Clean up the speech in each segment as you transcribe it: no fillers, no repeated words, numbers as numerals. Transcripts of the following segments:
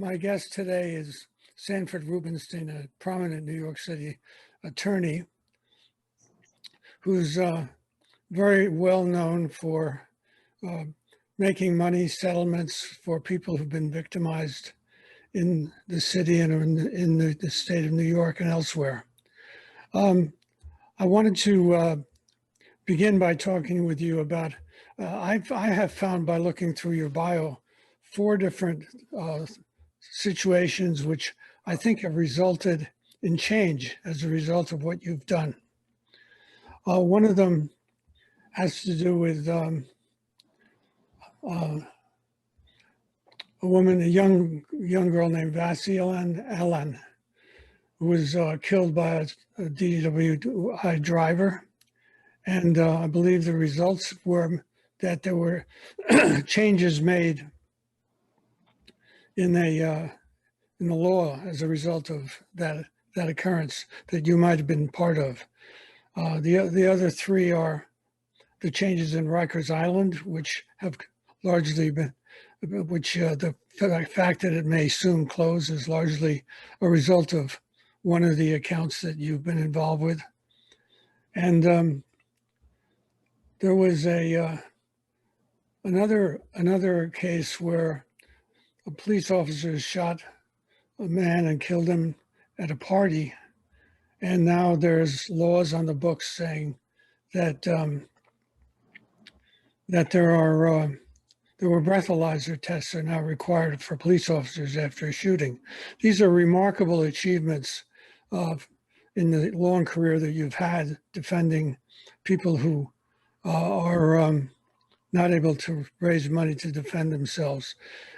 My guest today is Sanford Rubenstein, a prominent New York City attorney who's very well known for making money settlements for people who've been victimized in the city and in the state of New York and elsewhere. I wanted to begin by talking with you about, I have found by looking through your bio, 4 different situations which I think have resulted in change as a result of what you've done. One of them has to do with a woman, a young girl named Vieques Island, who was killed by a DWI driver. And I believe the results were that there were changes made in the law as a result of that occurrence that you might have been part of. The other 3 are the changes in Rikers Island, which have largely been, the fact that it may soon close is largely a result of one of the accounts that you've been involved with. And there was another case where a police officer shot a man and killed him at a party, and now there's laws on the books saying that that there were breathalyzer tests are now required for police officers after a shooting. These are remarkable achievements in the long career that you've had defending people who are not able to raise money to defend themselves.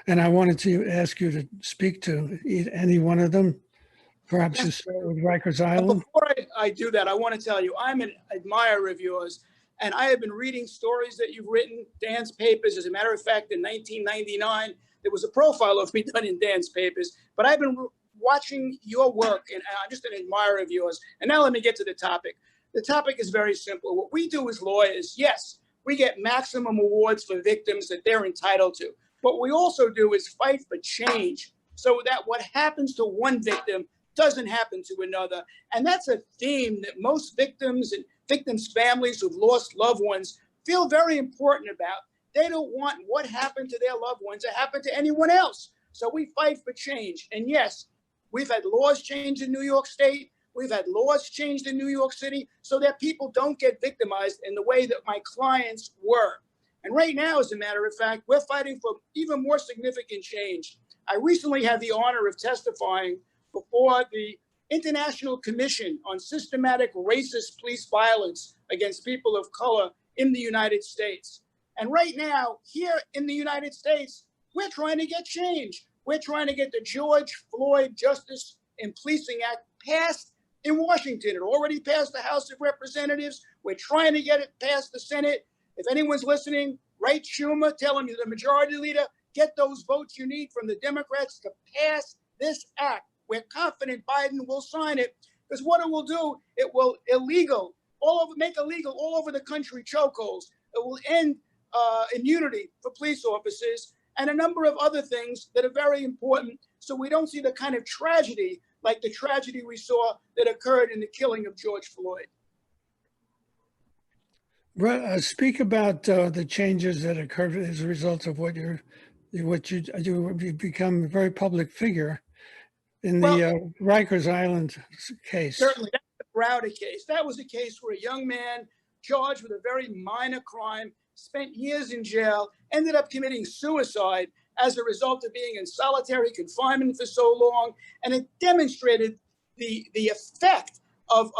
And I wanted to ask you to speak to any one of them, perhaps to start with Rikers Island. Before I do that, I want to tell you, I'm an admirer of yours, and I have been reading stories that you've written, Dan's papers. As a matter of fact, in 1999, there was a profile of me done in Dan's papers, but I've been watching your work, and I'm just an admirer of yours. And now let me get to the topic. The topic is very simple. What we do as lawyers, yes, we get maximum awards for victims that they're entitled to. What we also do is fight for change so that what happens to one victim doesn't happen to another. And that's a theme that most victims and victims' families who've lost loved ones feel very important about. They don't want what happened to their loved ones to happen to anyone else. So we fight for change. And yes, we've had laws change in New York State. We've had laws changed in New York City so that people don't get victimized in the way that my clients were. And right now, as a matter of fact, we're fighting for even more significant change. I recently had the honor of testifying before the International Commission on Systematic Racist Police Violence against People of Color in the United States. And right now, here in the United States, we're trying to get change. We're trying to get the George Floyd Justice in Policing Act passed in Washington. It already passed the House of Representatives. We're trying to get it past the Senate. If anyone's listening, write Schumer, tell him you're the majority leader, get those votes you need from the Democrats to pass this act. We're confident Biden will sign it, because what it will do, it will make illegal all over the country chokeholds. It will end immunity for police officers and a number of other things that are very important, so we don't see the kind of tragedy like the tragedy we saw that occurred in the killing of George Floyd. Speak about the changes that occurred as a result of you become a very public figure in the Rikers Island case. Certainly, that's the Browder case. That was a case where a young man charged with a very minor crime, spent years in jail, ended up committing suicide as a result of being in solitary confinement for so long. And it demonstrated the effect of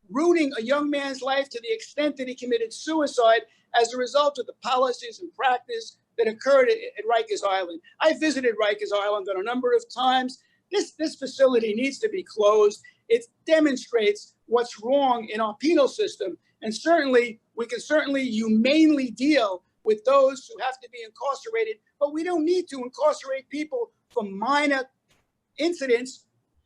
ruining a young man's life to the extent that he committed suicide as a result of the policies and practice that occurred at Rikers Island. I visited Rikers Island on a number of times. This facility needs to be closed. It demonstrates what's wrong in our penal system. And certainly, we can humanely deal with those who have to be incarcerated, but we don't need to incarcerate people for minor incidents,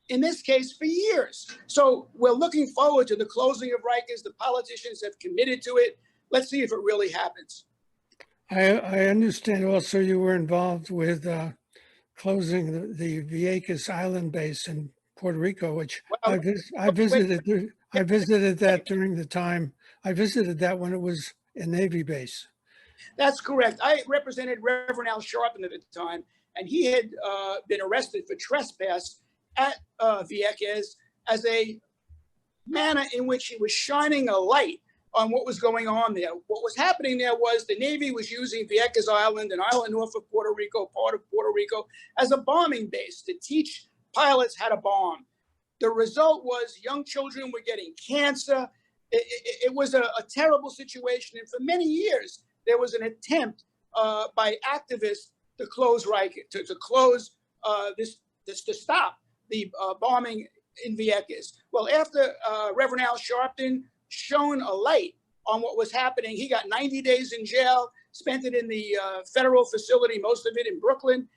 in this case, for years. So we're looking forward to the closing of Rikers. The politicians have committed to it. Let's see if it really happens. I understand also you were involved with closing the Vieques Island base in Puerto Rico, which Well, I visited. I visited that during the time. I visited that when it was a Navy base. that's correct. I represented Reverend Al Sharpton at the time, and he had been arrested for trespass at Vieques as a manner in which he was shining a light on what was going on there. What was happening there was the Navy was using Vieques Island, an island north of Puerto Rico, part of Puerto Rico, as a bombing base to teach pilots how to bomb. The result was young children were getting cancer. It was a terrible situation. And for many years, there was an attempt by activists to close Rikers, to close to stop the bombing in Vieques. Well, after Reverend Al Sharpton shone a light on what was happening, he got 90 days in jail, spent it in the federal facility, most of it in Brooklyn.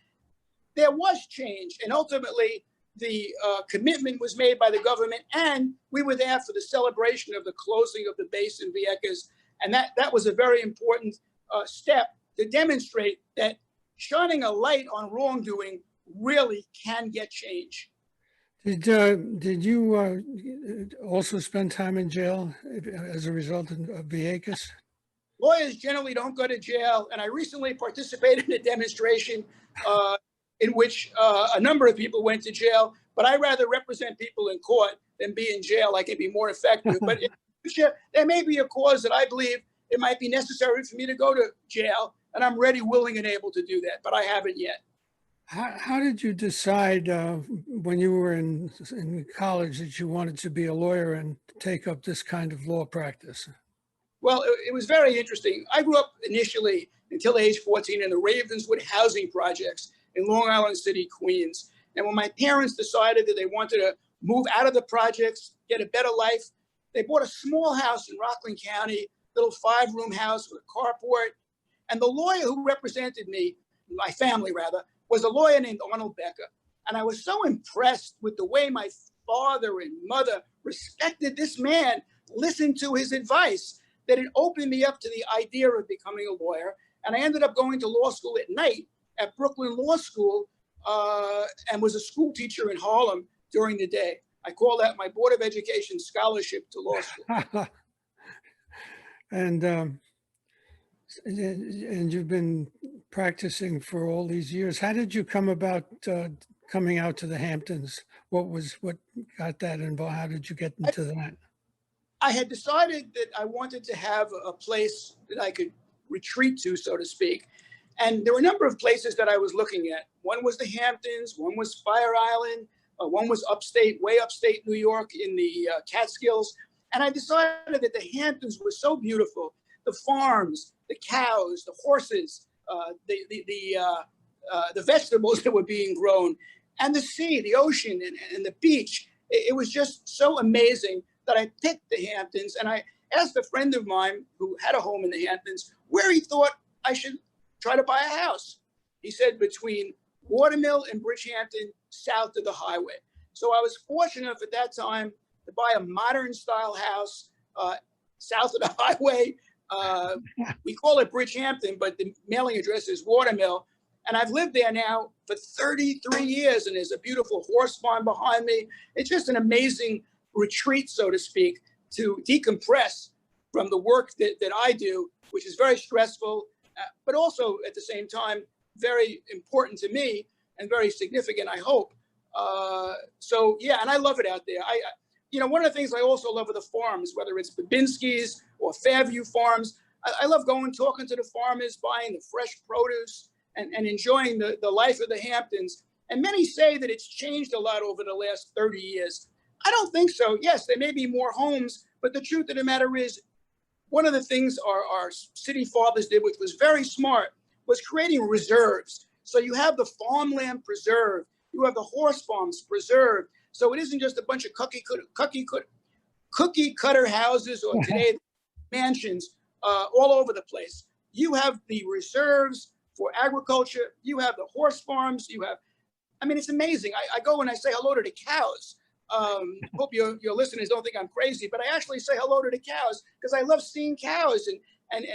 There was change, and ultimately the commitment was made by the government, and we were there for the celebration of the closing of the base in Vieques, and that was a very important step to demonstrate that shining a light on wrongdoing really can get change. Did you also spend time in jail as a result of Vieques? Lawyers generally don't go to jail, and I recently participated in a demonstration in which a number of people went to jail, but I rather represent people in court than be in jail. I can be more effective. But there may be a cause that I believe it might be necessary for me to go to jail, and I'm ready, willing, and able to do that, but I haven't yet. How did you decide when you were in college that you wanted to be a lawyer and take up this kind of law practice? Well, it was very interesting. I grew up initially until age 14 in the Ravenswood housing projects in Long Island City, Queens. And when my parents decided that they wanted to move out of the projects, get a better life, they bought a small house in Rockland County, little 5-room house with a carport. And the lawyer who represented me, my family rather, was a lawyer named Arnold Becker. And I was so impressed with the way my father and mother respected this man, listened to his advice, that it opened me up to the idea of becoming a lawyer. And I ended up going to law school at night at Brooklyn Law School and was a school teacher in Harlem during the day. I call that my Board of Education scholarship to law school. And you've been practicing for all these years. How did you come about coming out to the Hamptons? What got that involved? How did you get into that? I had decided that I wanted to have a place that I could retreat to, so to speak. And there were a number of places that I was looking at. One was the Hamptons, one was Fire Island, one was way upstate New York in the Catskills. And I decided that the Hamptons were so beautiful. The farms, the cows, the horses, the vegetables that were being grown, and the sea, the ocean, and the beach. It was just so amazing that I picked the Hamptons. And I asked a friend of mine who had a home in the Hamptons where he thought I should try to buy a house. He said between Watermill and Bridgehampton, south of the highway. So I was fortunate enough at that time to buy a modern style house south of the highway. We call it Bridgehampton, but the mailing address is Watermill. And I've lived there now for 33 years, and there's a beautiful horse farm behind me. It's just an amazing retreat, so to speak, to decompress from the work that I do, which is very stressful, but also at the same time, very important to me and very significant, I hope. So yeah, and I love it out there. One of the things I also love are the farms, whether it's Babinski's or Fairview Farms. I love going, talking to the farmers, buying the fresh produce and enjoying the life of the Hamptons. And many say that it's changed a lot over the last 30 years. I don't think so. Yes, there may be more homes, but the truth of the matter is, one of the things our city fathers did, which was very smart, was creating reserves. So you have the farmland preserved, you have the horse farms preserved. So it isn't just a bunch of cookie cutter houses or today mansions all over the place. You have the reserves for agriculture. You have the horse farms. It's amazing. I go and I say hello to the cows. Hope your listeners don't think I'm crazy, but I actually say hello to the cows because I love seeing cows and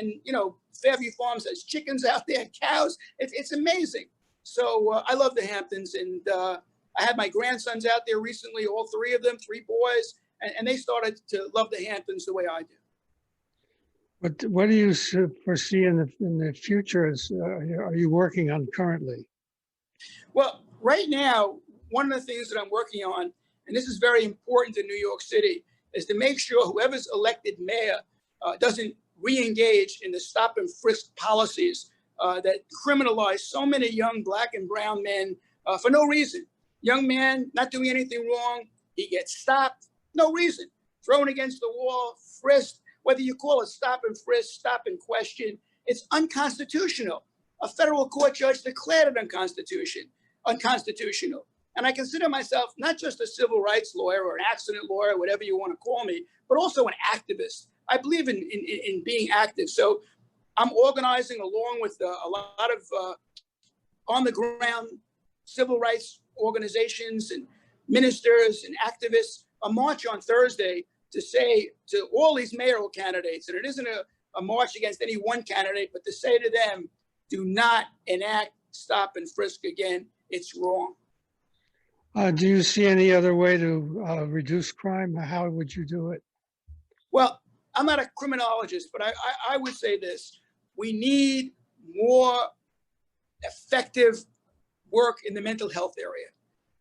Fairview Farms has chickens out there, cows. It's amazing. So I love the Hamptons, and I had my grandsons out there recently, all three of them, three boys, and they started to love the Hamptons the way I do. What do you foresee in the future? Are you working on currently? Well, right now, one of the things that I'm working on, and this is very important in New York City, is to make sure whoever's elected mayor doesn't re-engage in the stop and frisk policies that criminalize so many young black and brown men for no reason. Young man not doing anything wrong, he gets stopped, no reason, thrown against the wall, frisked. Whether you call it stop and frisk, stop and question, it's unconstitutional. A federal court judge declared it unconstitutional. And I consider myself not just a civil rights lawyer or an accident lawyer, whatever you want to call me, but also an activist. I believe in being active. So I'm organizing, along with a lot of on the ground civil rights organizations and ministers and activists, a march on Thursday to say to all these mayoral candidates, and it isn't a march against any one candidate, but to say to them, do not enact stop and frisk again. It's wrong. Do you see any other way to reduce crime? How would you do it? Well, I'm not a criminologist, but I would say this. We need more effective work in the mental health area.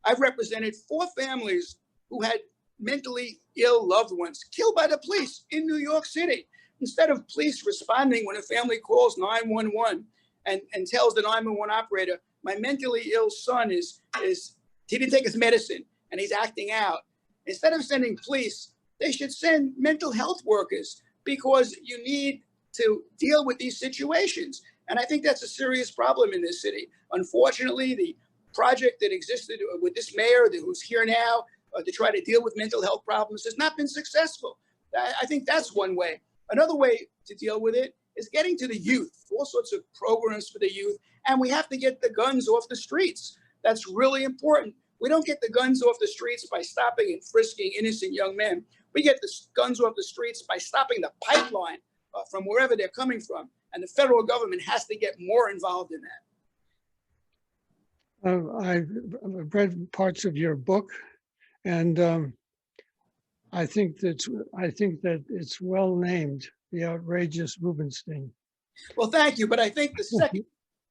I've represented 4 families who had mentally ill loved ones killed by the police in New York City. Instead of police responding when a family calls 911 and tells the 911 operator, my mentally ill son he didn't take his medicine and he's acting out. Instead of sending police, they should send mental health workers, because you need to deal with these situations. And I think that's a serious problem in this city. Unfortunately, the project that existed with this mayor who's here now to try to deal with mental health problems has not been successful. I think that's one way. Another way to deal with it is getting to the youth, all sorts of programs for the youth. And we have to get the guns off the streets. That's really important. We don't get the guns off the streets by stopping and frisking innocent young men. We get the guns off the streets by stopping the pipeline from wherever they're coming from. And the federal government has to get more involved in that. I've read parts of your book, and I think that it's well named, The Outrageous Rubenstein. Well, thank you. But I think the second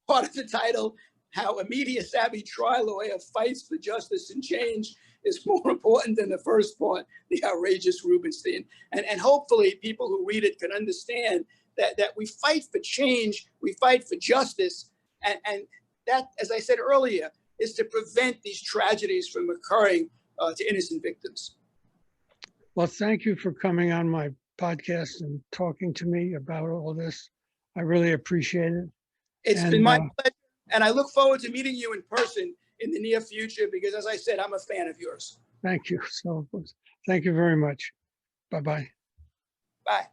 part of the title, how a media-savvy trial lawyer fights for justice and change, is more important than the first part, The Outrageous Rubenstein. And hopefully people who read it can understand that we fight for change, we fight for justice, and that, as I said earlier, is to prevent these tragedies from occurring to innocent victims. Well, thank you for coming on my podcast and talking to me about all this. I really appreciate it. It's been my pleasure, and I look forward to meeting you in person in the near future, because, as I said, I'm a fan of yours. Thank you. So, thank you very much. Bye-bye. Bye.